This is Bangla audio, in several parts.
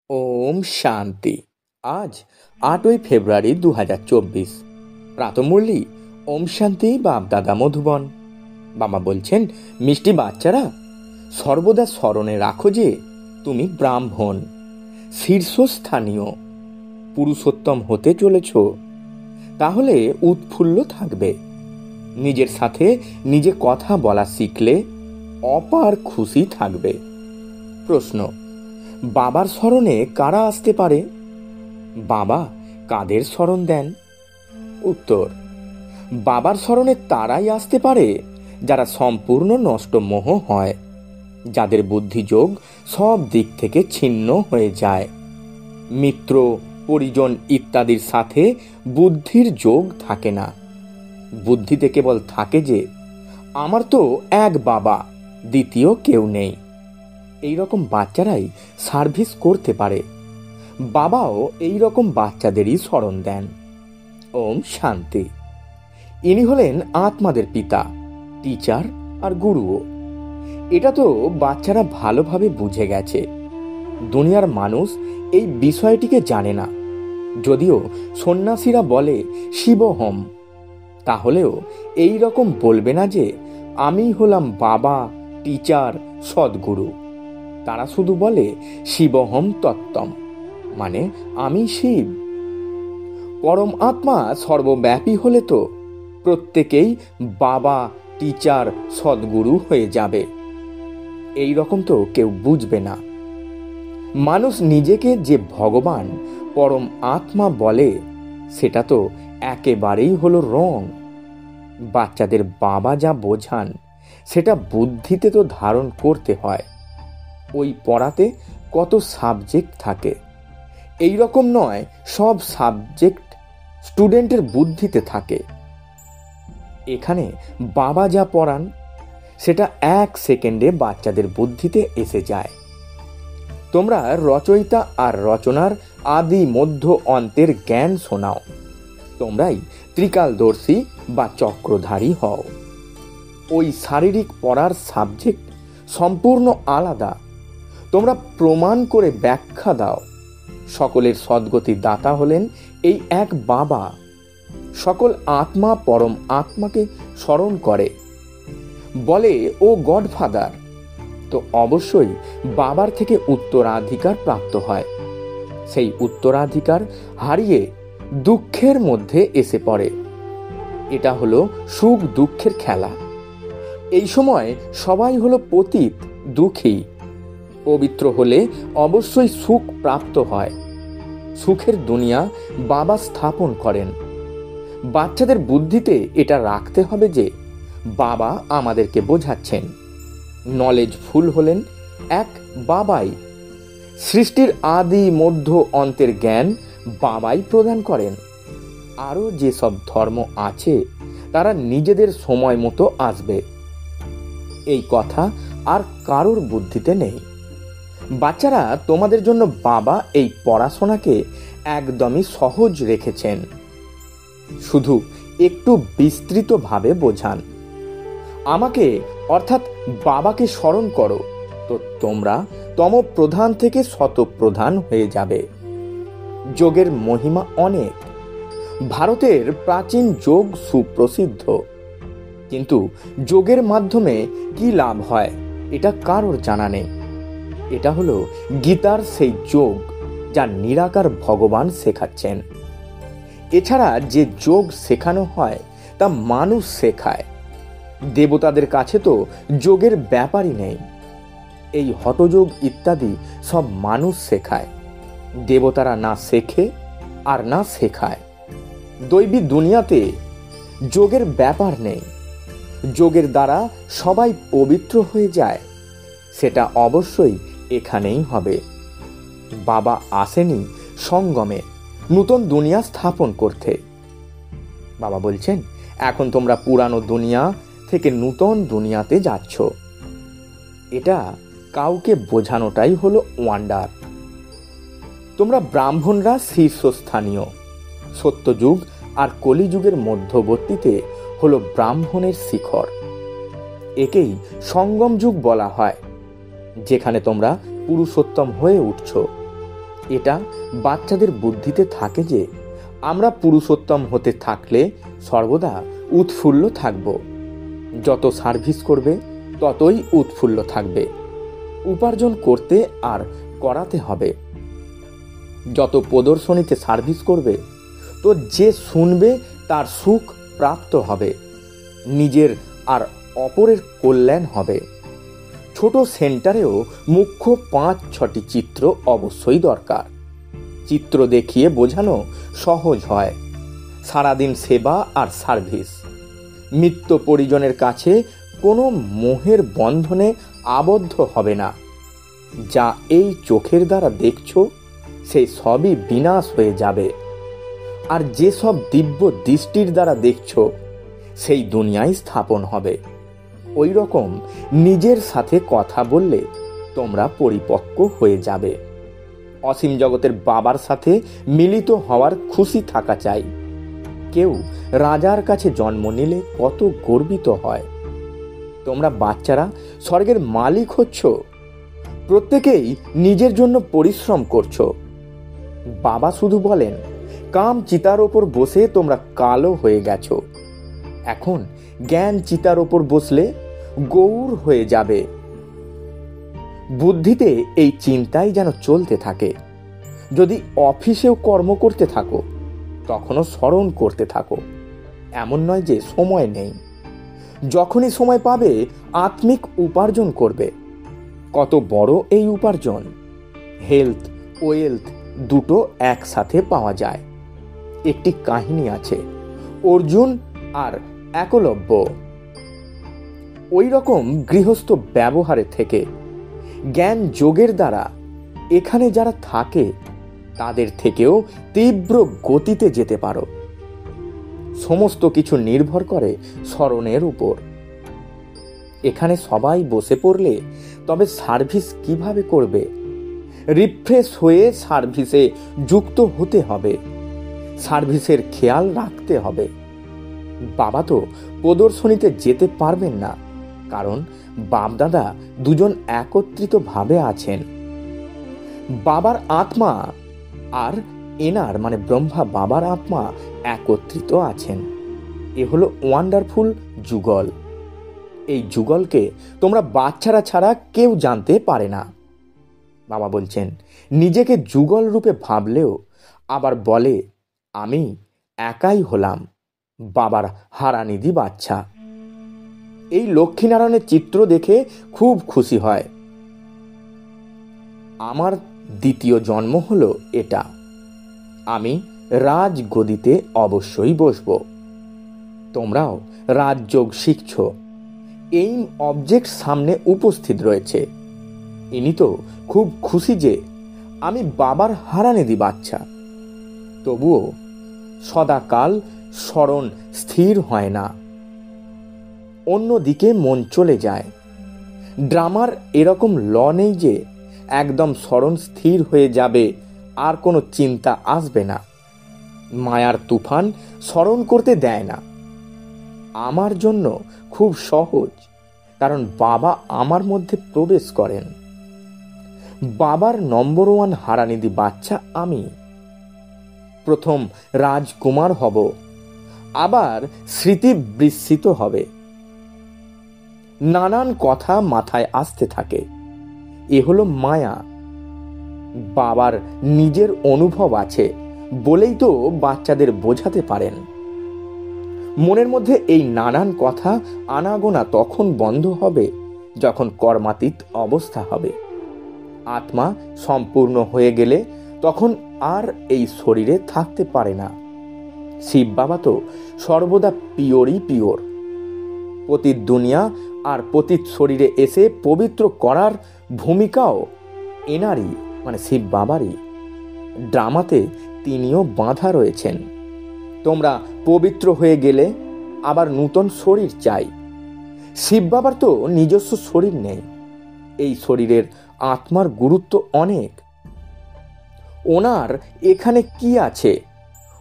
ওম শান্তি। আজ 8ই ফেব্রুয়ারি 2024। প্রাতমুরলি ওম শান্তি বাপ-দাদা মধুবন। বাবা বলছেন, মিষ্টি বাচ্চারা, সর্বদা স্মরণে রাখো যে তুমি ব্রাহ্মণ, শীর্ষস্থানীয়, পুরুষোত্তম হতে চলেছ। তাহলে উৎফুল্ল থাকবে। নিজের সাথে নিজে কথা বলা শিখলে অপার খুশি থাকবে। প্রশ্ন: বাবার স্মরণে কারা আসতে পারে? বাবা কাদের স্মরণ দেন? উত্তর: বাবার স্মরণে তারাই আসতে পারে যারা সম্পূর্ণ নষ্ট মোহ হয়, যাদের বুদ্ধিযোগ সব দিক থেকে ছিন্ন হয়ে যায়। মিত্র, পরিজন ইত্যাদির সাথে বুদ্ধির যোগ থাকে না। বুদ্ধিতে কেবল থাকে যে আমার তো এক বাবা, দ্বিতীয় কেউ নেই। এই রকম বাচ্চারাই সার্ভিস করতে পারে। বাবাও এই রকম বাচ্চাদেরই স্মরণ দেন। ওম শান্তি। ইনি হলেন আত্মাদের পিতা, টিচার আর গুরুও। এটা তো বাচ্চারা ভালোভাবে বুঝে গেছে। দুনিয়ার মানুষ এই বিষয়টিকে জানে না। যদিও সন্ন্যাসীরা বলে শিবহম, তাহলেও এই রকম বলবে না যে আমি হলাম বাবা, টিচার, সদ্গুরু। তারা শুধু বলে শিবহম তত্ত্বম, মানে আমি শিব। পরম আত্মা সর্বব্যাপী হলে তো প্রত্যেকেই বাবা, টিচার, সদ্গুরু হয়ে যাবে। এই রকম তো কেউ বুঝবে না। মানুষ নিজেকে যে ভগবান, পরম আত্মা বলে, সেটা তো একেবারেই হলো রং। বাচ্চাদের বাবা যা বোঝান সেটা বুদ্ধিতে তো ধারণ করতে হয়। ওই পড়াতে কত সাবজেক্ট থাকে, এই রকম নয় সব সাবজেক্ট স্টুডেন্টের বুদ্ধিতে থাকে। এখানে বাবা যা পড়ান সেটা 1 সেকেন্ডে বাচ্চাদের বুদ্ধিতে এসে যায়। তোমরা রচয়িতা আর রচনার আদি মধ্য অন্তের জ্ঞান শোনাও। তোমরাই ত্রিকালদর্শী বা চক্রধারী হও। ওই শারীরিক পড়ার সাবজেক্ট সম্পূর্ণ আলাদা। তোমরা প্রমাণ করে ব্যাখ্যা দাও। সকলের সদ্গতির দাতা হলেন এই এক বাবা। সকল আত্মা পরম আত্মাকে স্মরণ করে, বলে ও গডফাদার। তো অবশ্যই বাবার থেকে উত্তরাধিকার প্রাপ্ত হয়। সেই উত্তরাধিকার হারিয়ে দুঃখের মধ্যে এসে পড়ে। এটা হলো সুখ দুঃখের খেলা। এই সময় সবাই হলো পতিত, দুঃখী। পবিত্র হলে অবশ্যই সুখ প্রাপ্ত হয়। সুখের দুনিয়া বাবা স্থাপন করেন। বাচ্চাদের বুদ্ধিতে এটা রাখতে হবে যে বাবা আমাদেরকে বোঝাচ্ছেন। নলেজ ফুল হলেন এক বাবাই। সৃষ্টির আদি মধ্য অন্তের জ্ঞান বাবাই প্রদান করেন। আরও যেসব ধর্ম আছে তারা নিজেদের সময় মতো আসবে। এই কথা আর কারোর বুদ্ধিতে নেই। বাচ্চারা, তোমাদের জন্য বাবা এই পড়াশোনাকে একদমই সহজ রেখেছেন। শুধু একটু বিস্তৃতভাবে বোঝান। আমাকে অর্থাৎ বাবাকে স্মরণ করো, তো তোমরা তমপ্রধান থেকে শতপ্রধান হয়ে যাবে। যোগের মহিমা অনেক। ভারতের প্রাচীন যোগ সুপ্রসিদ্ধ, কিন্তু যোগের মাধ্যমে কি লাভ হয় এটা কারোর জানা নেই। এটা হলো গীতার সেই যোগ যা নিরাকার ভগবান শেখাচ্ছেন। এছাড়া যে যোগ শেখানো হয় তা মানুষ শেখায়। দেবতাদের কাছে তো যোগের ব্যাপারই নেই। এই হঠযোগ ইত্যাদি সব মানুষ শেখায়। দেবতারা না শেখে আর না শেখায়। দৈবী দুনিয়াতে যোগের ব্যাপার নেই। যোগের দ্বারা সবাই পবিত্র হয়ে যায়, সেটা অবশ্যই এখানেই হবে। বাবা আসেনি সঙ্গমে নূতন দুনিয়া স্থাপন করতে। বাবা বলছেন, এখন তোমরা পুরানো দুনিয়া থেকে নূতন দুনিয়াতে যাচ্ছ। এটা কাউকে বোঝানোটাই হলো ওয়ান্ডার। তোমরা ব্রাহ্মণরা শীর্ষস্থানীয়। সত্যযুগ আর কলিযুগের মধ্যবর্তীতে হলো ব্রাহ্মণের শিখর। একেই সঙ্গম যুগ বলা হয়, যেখানে তোমরা পুরুষোত্তম হয়ে উঠছ। এটা বাচ্চাদের বুদ্ধিতে থাকে যে আমরা পুরুষোত্তম হতে থাকলে সর্বদা উৎফুল্ল থাকব। যত সার্ভিস করবে ততই উৎফুল্ল থাকবে। উপার্জন করতে আর করাতে হবে। যত প্রদর্শনীতে সার্ভিস করবে তো যে শুনবে তার সুখ প্রাপ্ত হবে, নিজের আর অপরের কল্যাণ হবে। ছোট সেন্টারেও মুখ্য 5-6টি চিত্র অবশ্যই দরকার। চিত্র দেখিয়ে বোঝানো সহজ হয়। সারাদিন সেবা আর সার্ভিস। মৃত্যু পরিজনের কাছে কোনো মোহের বন্ধনে আবদ্ধ হবে না। যা এই চোখের দ্বারা দেখছো সেই সবই বিনাশ হয়ে যাবে। আর যেসব দিব্য দৃষ্টির দ্বারা দেখছো সেই দুনিয়ায় স্থাপন হবে। ওই রকম নিজের সাথে কথা বললে তোমরা পরিপক্ক হয়ে যাবে। অসীম জগতের বাবার সাথে মিলিত হওয়ার খুশি থাকা চাই। কেউ রাজার কাছে জন্ম নিলে কত গর্বিত হয়। তোমরা বাচ্চারা স্বর্গের মালিক হচ্ছ। প্রত্যেকেই নিজের জন্য পরিশ্রম করছো। বাবা শুধু বলেন, কাম চিতার ওপর বসে তোমরা কালো হয়ে গেছো। এখন জ্ঞান চিতার ওপর বসলে গৌর হয়ে যাবে। বুদ্ধিতে এই চিন্তাই যেন চলতে থাকে। যদি অফিসেও কর্ম করতে থাকো তখনও স্মরণ করতে থাকো। এমন নয় যে সময় নেই। যখনই সময় পাবে আত্মিক উপার্জন করবে। কত বড় এই উপার্জন! হেলথ, ওয়েলথ দুটো একসাথে পাওয়া যায়। একটি কাহিনী আছে, অর্জুন আর একলব্য। ওই রকম গৃহস্থ ব্যবহারে থেকে জ্ঞান যোগের দ্বারা এখানে যারা থাকে তাদের থেকেও তীব্র গতিতে যেতে পারো। সমস্ত কিছু নির্ভর করে স্মরণের উপর। এখানে সবাই বসে পড়লে তবে সার্ভিস কিভাবে করবে? রিফ্রেশ হয়ে সার্ভিসে যুক্ত হতে হবে। সার্ভিসের খেয়াল রাখতে হবে। বাবা তো প্রদর্শনীতে যেতে পারবেন না, কারণ বাপদাদা দুজন একত্রিতভাবে আছেন। বাবার আত্মা আর এনার মানে ব্রহ্মা বাবার আত্মা একত্রিত আছেন। এ হলো ওয়ান্ডারফুল যুগল। এই যুগলকে তোমরা বাচ্চারা ছাড়া কেউ জানতে পারে না। বাবা বলছেন, নিজেকে যুগল রূপে ভাবলেও আবার বলে, আমি একাই হলাম বাবার হারানিধি বাচ্চা। এই লক্ষ্মীনারায়ণের চিত্র দেখে খুব খুশি হয়। আমার দ্বিতীয় জন্ম হলো এটা। আমি রাজগদিতে অবশ্যই বসবো। তোমরাও রাজযোগ শিখছ। এই অবজেক্ট সামনে উপস্থিত রয়েছে। ইনি তো খুব খুশি যে আমি বাবার হারানিধি বাচ্চা। তবুও সদাকাল স্মরণ স্থির হয় না, অন্যদিকে মন চলে যায়। ড্রামার এরকম ল নেই যে একদম স্মরণ স্থির হয়ে যাবে, আর কোনো চিন্তা আসবে না। মায়ার তুফান স্মরণ করতে দেয় না। আমার জন্য খুব সহজ, কারণ বাবা আমার মধ্যে প্রবেশ করেন। বাবার নম্বর 1 হারানিধি বাচ্চা আমি। প্রথম রাজকুমার হব, আবার স্মৃতি বিস্মৃত হবে। নানান কথা মাথায় আসতে থাকে। এ হলো মায়া। বাবার নিজের অনুভব আছে বলেই তো বাচ্চাদের বোঝাতে পারেন। মনের মধ্যে এই নানান কথা আনাগোনা তখন বন্ধ হবে যখন কর্মাতীত অবস্থা হবে। আত্মা সম্পূর্ণ হয়ে গেলে তখন আর এই শরীরে থাকতে পারে না। শিব বাবা তো সর্বদা পিওরই পিওর। পতিত দুনিয়া আর পতিত শরীরে এসে পবিত্র করার ভূমিকাও এনারই মানে শিব বাবারই। ড্রামাতে তিনিও বাঁধা রয়েছেন। তোমরা পবিত্র হয়ে গেলে আবার নূতন শরীর চাই। শিব বাবার তো নিজস্ব শরীর নেই। এই শরীরের আত্মার গুরুত্ব অনেক। ওনার এখানে কি আছে?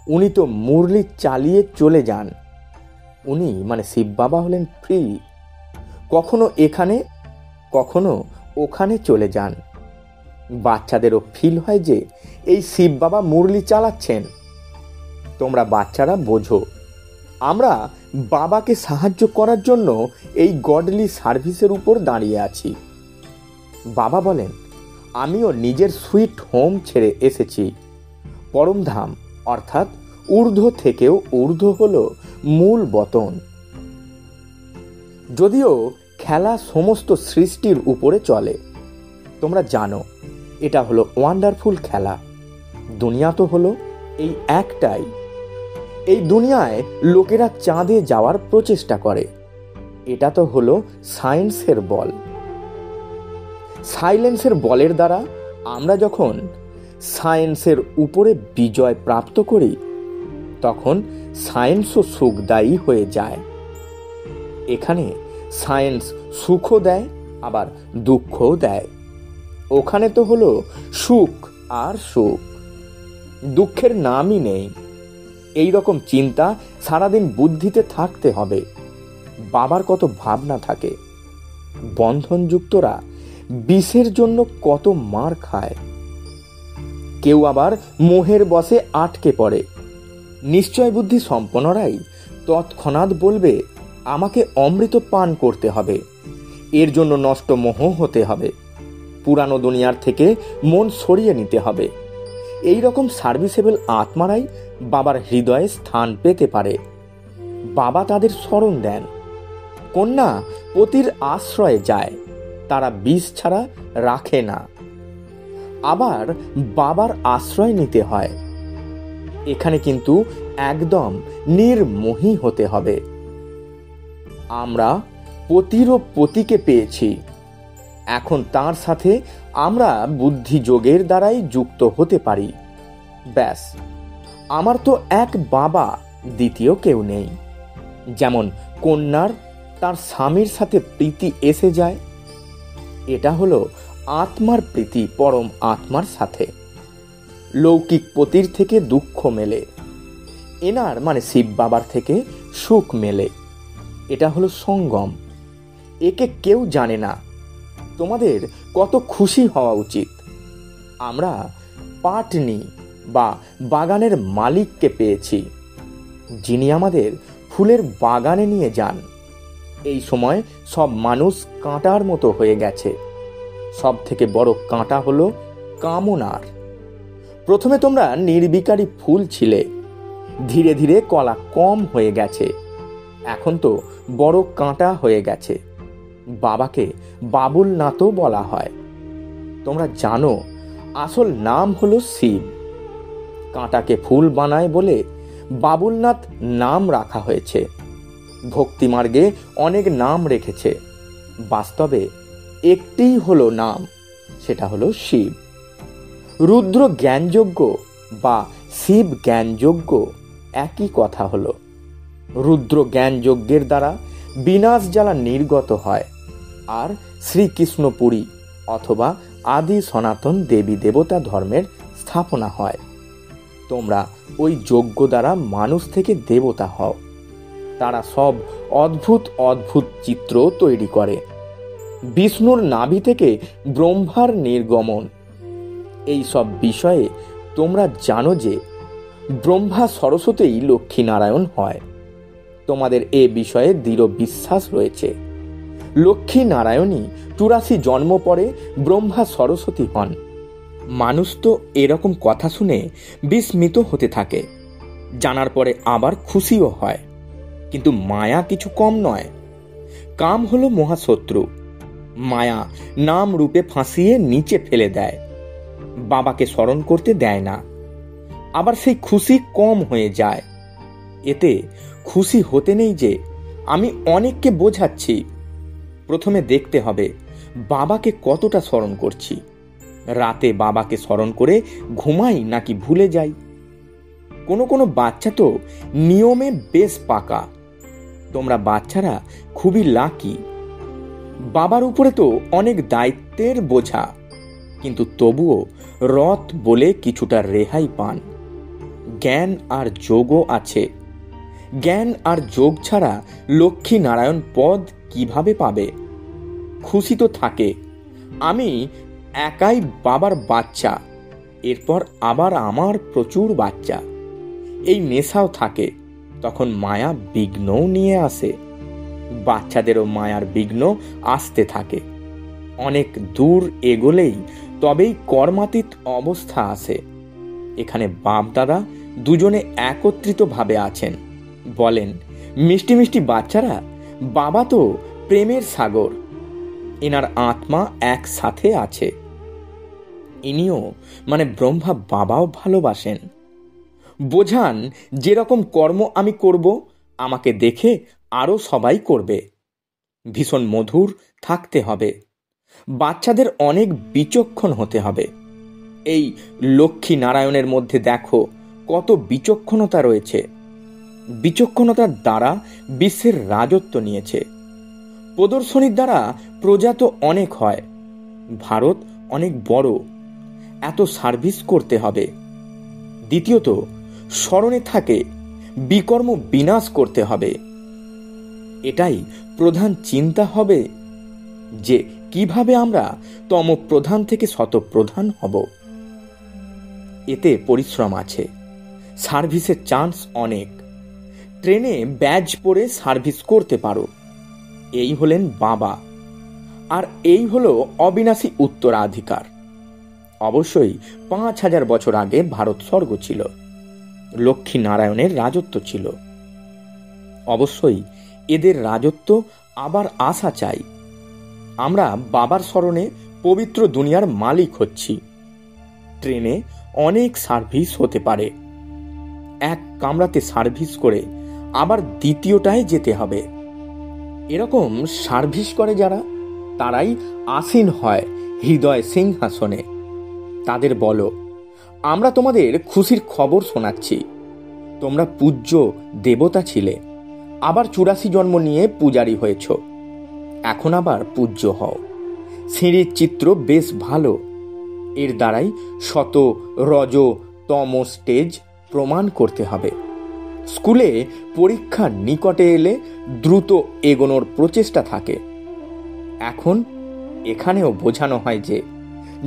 উনি তো মুরলি চালিয়ে চলে যান। উনি মানে শিব বাবা হলেন ফ্রি। কখনো এখানে কখনো ওখানে চলে যান। বাচ্চাদেরও ফিল হয় যে এই শিব বাবা মুরলি চালাচ্ছেন। তোমরা বাচ্চারা বোঝো, আমরা বাবাকে সাহায্য করার জন্য এই গডলি সার্ভিসের উপর দাঁড়িয়ে আছি। বাবা বলেন, আমিও নিজের সুইট হোম ছেড়ে এসেছি। পরমধাম অর্থাৎ ঊর্ধ্ব থেকেও ঊর্ধ্ব হলো মূল বতন। যদিও খেলা সমস্ত সৃষ্টির উপরে চলে, তোমরা জানো এটা হলো ওয়ান্ডারফুল খেলা। দুনিয়া তো হলো এই একটাই। এই দুনিয়ায় লোকেরা চাঁদে যাওয়ার প্রচেষ্টা করে, এটা তো হলো সায়েন্সের বল। সাইলেন্সের বলের দ্বারা আমরা যখন সায়েন্সের উপরে বিজয় প্রাপ্ত করি, তখন সায়েন্সও সুখদায়ী হয়ে যায়। এখানে সায়েন্স সুখও দেয়, আবার দুঃখও দেয়। ওখানে তো হলো সুখ আর সুখ, দুঃখের নামই নেই। এই রকম চিন্তা সারাদিন বুদ্ধিতে থাকতে হবে। বাবার কত ভাবনা থাকে। বন্ধনযুক্তরা বিষের জন্য কত মার খায়। কেউ আবার মোহের বশে আটকে পড়ে। নিশ্চয় বুদ্ধি সম্পন্নরাই তৎক্ষণাৎ বলবে, আমাকে অমৃত পান করতে হবে, এর জন্য নষ্ট মোহ হতে হবে, পুরানো দুনিয়ার থেকে মন সরিয়ে নিতে হবে। এই রকম সার্ভিসেবল আত্মারাই বাবার হৃদয়ে স্থান পেতে পারে। বাবা তাদের স্মরণ দেন। কন্যা পতির আশ্রয়ে যায়, তারা বিষ ছাড়া রাখে না। আবার বাবার আশ্রয় নিতে হয়। এখানে কিন্তু একদম নির্মোহী হতে হবে। আমরা পতির ও পতিকে পেয়েছি, এখন তার সাথে আমরা বুদ্ধিযোগের দ্বারাই যুক্ত হতে পারি। ব্যাস, আমার তো এক বাবা, দ্বিতীয় কেউ নেই। যেমন কন্যার তার স্বামীর সাথে প্রীতি এসে যায়, এটা হলো আত্মার প্রীতি পরম আত্মার সাথে। লৌকিক পতির থেকে দুঃখ মেলে, এনার মানে শিব বাবার থেকে সুখ মেলে। এটা হলো সঙ্গম। একে কেউ জানে না। তোমাদের কত খুশি হওয়া উচিত। আমরা পাটনি বা বাগানের মালিককে পেয়েছি, যিনি আমাদের ফুলের বাগানে নিয়ে যান। এই সময় সব মানুষ কাঁটার মতো হয়ে গেছে। সব থেকে বড় কাঁটা হলো কামনার। প্রথমে তোমরা নির্বিকারী ফুল ছিলে, ধীরে ধীরে কলা কম হয়ে গেছে, এখন তো বড় কাঁটা হয়ে গেছে। বাবাকে বাবুলনাথও বলা হয়। তোমরা জানো আসল নাম হলো শিব। কাঁটাকে ফুল বানায় বলে বাবুলনাথ নাম রাখা হয়েছে। ভক্তিমার্গে অনেক নাম রেখেছে, বাস্তবে একটিই হলো নাম, সেটা হলো শিব। রুদ্র জ্ঞানযজ্ঞ বা শিব জ্ঞানযজ্ঞ একই কথা হলো। রুদ্র জ্ঞানযজ্ঞের দ্বারা বিনাশ জ্বালা নির্গত হয়, আর শ্রীকৃষ্ণপুরী অথবা আদি সনাতন দেবী দেবতা ধর্মের স্থাপনা হয়। তোমরা ওই যজ্ঞ দ্বারা মানুষ থেকে দেবতা হও। তারা সব অদ্ভুত অদ্ভুত চিত্র তৈরি করে। বিষ্ণুর নাভি থেকে ব্রহ্মার নির্গমন, এই সব বিষয়ে তোমরা জানো যে ব্রহ্মা সরস্বতীই লক্ষ্মীনারায়ণ হয়। তোমাদের এ বিষয়ে দৃঢ় বিশ্বাস রয়েছে। লক্ষ্মী নারায়ণী ৮৪ জন্ম পরে ব্রহ্মা সরস্বতী হন। মানুষ তো এরকম কথা শুনে বিস্মিত হতে থাকে, জানার পরে আবার খুশিও হয়। কিন্তু মায়া কিছু কম নয়। কাম হলো মহাশত্রু। মায়া নাম রূপে ফাঁসিয়ে নিচে ফেলে দেয়, বাবাকে স্মরণ করতে দেয় না। আবার সেই খুশি কম হয়ে যায়। এতে খুশি হতে নেই যে আমি অনেককে বোঝাচ্ছি। প্রথমে দেখতে হবে বাবাকে কতটা স্মরণ করছি। রাতে বাবাকে স্মরণ করে ঘুমাই নাকি ভুলে যাই। কোনো কোনো বাচ্চা তো নিয়মে বেশ পাকা। তোমরা বাচ্চারা খুবই লাকি। বাবার উপরে তো অনেক দায়িত্বের বোঝা, কিন্তু তবুও রথ বলে কিছুটা রেহাই পান। জ্ঞান আর যোগও আছে। জ্ঞান আর যোগ ছাড়া লক্ষ্মী নারায়ণ পদ কিভাবে পাবে? খুশি তো থাকে। আমি একাই বাবার বাচ্চা, এরপর আবার আমার প্রচুর বাচ্চা, এই নেশাও থাকে। তখন মায়া বিঘ্নও নিয়ে আসে। বাচ্চাদেরও মায়ার বিঘ্ন আসতে থাকে। অনেক দূর এগোলেই তবেই কর্মাতীত অবস্থা আসে। এখানে বাপ দাদা দুজনে একত্রিতভাবে আছেন। বলেন, মিষ্টি মিষ্টি বাচ্চারা, বাবা তো প্রেমের সাগর, এনার আত্মা একসাথে আছে। ইনিও মানে ব্রহ্মা বাবাও ভালোবাসেন। বোঝান, যেরকম কর্ম আমি করব আমাকে দেখে আরও সবাই করবে। ভীষণ মধুর থাকতে হবে। বাচ্চাদের অনেক বিচক্ষণ হতে হবে। এই লক্ষ্মী নারায়ণের মধ্যে দেখো কত বিচক্ষণতা রয়েছে। বিচক্ষণতার দ্বারা বিশ্বের রাজত্ব নিয়েছে। প্রদর্শনীর দ্বারা প্রজা তো অনেক হয়। ভারত অনেক বড়, এত সার্ভিস করতে হবে। দ্বিতীয়ত, স্মরণে থাকে বিকর্ম বিনাশ করতে হবে। এটাই প্রধান চিন্তা হবে যে কিভাবে আমরা তম প্রধান থেকে শতপ্রধান হব। এতে পরিশ্রম আছে, সার্ভিসের চান্স অনেক। ট্রেনে ব্যাজ পরে সার্ভিস করতে পারো। এই হলেন বাবা, আর এই হলো অবিনাশী উত্তরাধিকার। অবশ্যই 5000 বছর আগে ভারত স্বর্গ ছিল, লক্ষ্মী নারায়ণের রাজত্ব ছিল। অবশ্যই এদের রাজত্ব আবার আসা চাই। আমরা বাবার স্মরণে পবিত্র দুনিয়ার মালিক হচ্ছি। ট্রেনে অনেক সার্ভিস হতে পারে। এক কামরাতে সার্ভিস করে আবার দ্বিতীয়টায় যেতে হবে। এরকম সার্ভিস করে যারা, তারাই আসীন হয় হৃদয় সিংহাসনে। তাদের বলো, আমরা তোমাদের খুশির খবর শোনাচ্ছি। তোমরা পূজ্য দেবতা ছিলে, আবার 84 জন্ম নিয়ে পূজারী হয়েছ। এখন আবার পূজ্য হও। সিঁড়ির চিত্র বেশ ভালো। এর দ্বারাই শত রজ তম স্টেজ প্রমাণ করতে হবে। স্কুলে পরীক্ষা নিকটে এলে দ্রুত এগোনোর প্রচেষ্টা থাকে। এখন এখানেও বোঝানো হয় যে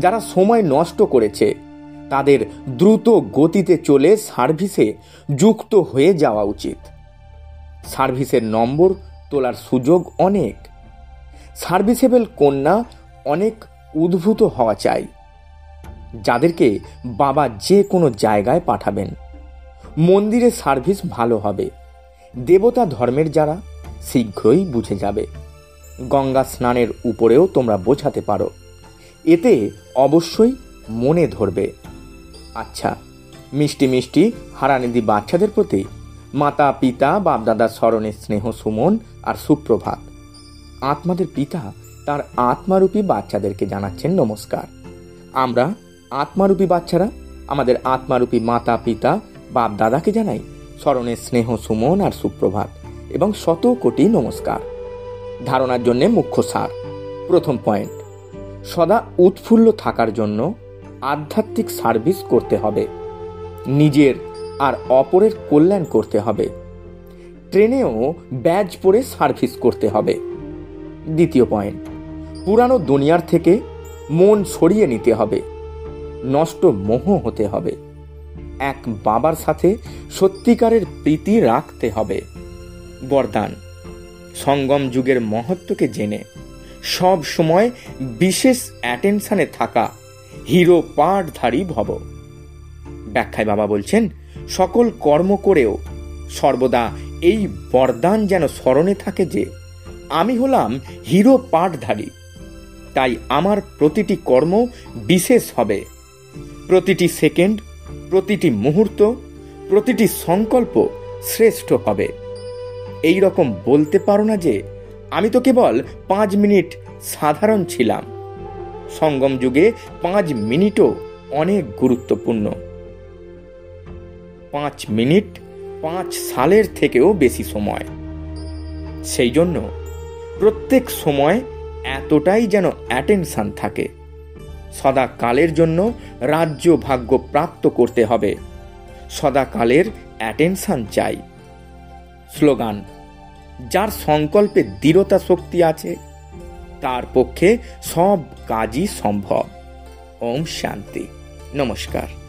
যারা সময় নষ্ট করেছে তাদের দ্রুত গতিতে চলে সার্ভিসে যুক্ত হয়ে যাওয়া উচিত। সার্ভিসের নম্বর তোলার সুযোগ অনেক। সার্ভিসেবল কন্যা অনেক উদ্ভূত হওয়া চাই, যাদেরকে বাবা যে কোনো জায়গায় পাঠাবেন। মন্দিরে সার্ভিস ভালো হবে। দেবতা ধর্মের যারা শীঘ্রই বুঝে যাবে। গঙ্গা স্নানের উপরেও তোমরা বোঝাতে পারো, এতে অবশ্যই মনে ধরবে। আচ্ছা, মিষ্টি মিষ্টি হারানিধি বাচ্চাদের প্রতি মাতা পিতা বাপদাদার স্মরণে স্নেহ সুমন আর সুপ্রভাত। আত্মাদের পিতা তার আত্মারূপী বাচ্চাদেরকে জানাচ্ছেন নমস্কার। আমরা আত্মারূপী বাচ্চারা আমাদের আত্মারূপী মাতা পিতা বাপ দাদাকে জানাই স্মরণে স্নেহ সুমন আর সুপ্রভাত এবং 100 কোটি নমস্কার। ধারণার জন্য মুখ্য সার। প্রথম পয়েন্ট, সদা উৎফুল্ল থাকার জন্য আধ্যাত্মিক সার্ভিস করতে হবে। নিজের আর অপরের কল্যাণ করতে হবে। ট্রেনেও ব্যাজ পরে সার্ভিস করতে হবে। দ্বিতীয় পয়েন্ট, পুরানো দুনিয়ার থেকে মন সরিয়ে নিতে হবে। নষ্ট মোহ হতে হবে। এক বাবার সাথে সত্যিকারের প্রীতি রাখতে হবে। বরদান, সঙ্গম যুগের মহত্বকে জেনে সব সময় বিশেষ অ্যাটেনশনে থাকা হিরো পাঠধারী ভব। ব্যাখ্যায় বাবা বলছেন, সকল কর্ম করেও সর্বদা এই বরদান যেন স্মরণে থাকে যে আমি হলাম হিরো পাঠধারী। তাই আমার প্রতিটি কর্ম বিশেষ হবে। প্রতিটি সেকেন্ড, প্রতিটি মুহূর্ত, প্রতিটি সংকল্প শ্রেষ্ঠ হবে। এই রকম বলতে পারো না যে আমি তো কেবল 5 মিনিট সাধারণ ছিলাম। সঙ্গম যুগে 5 মিনিটও অনেক গুরুত্বপূর্ণ। 5 মিনিট 5 সালের থেকেও বেশি সময়। সেই জন্য প্রত্যেক সময় এতটাই যেন অ্যাটেনশন থাকে। সদাকালের জন্য রাজ্য ভাগ্য প্রাপ্ত করতে হবে। সদাকালের অ্যাটেনশন চাই। স্লোগান, যার সংকল্পে দৃঢ়তা শক্তি আছে তার পক্ষে সব কাজই সম্ভব। ওম শান্তি। নমস্কার।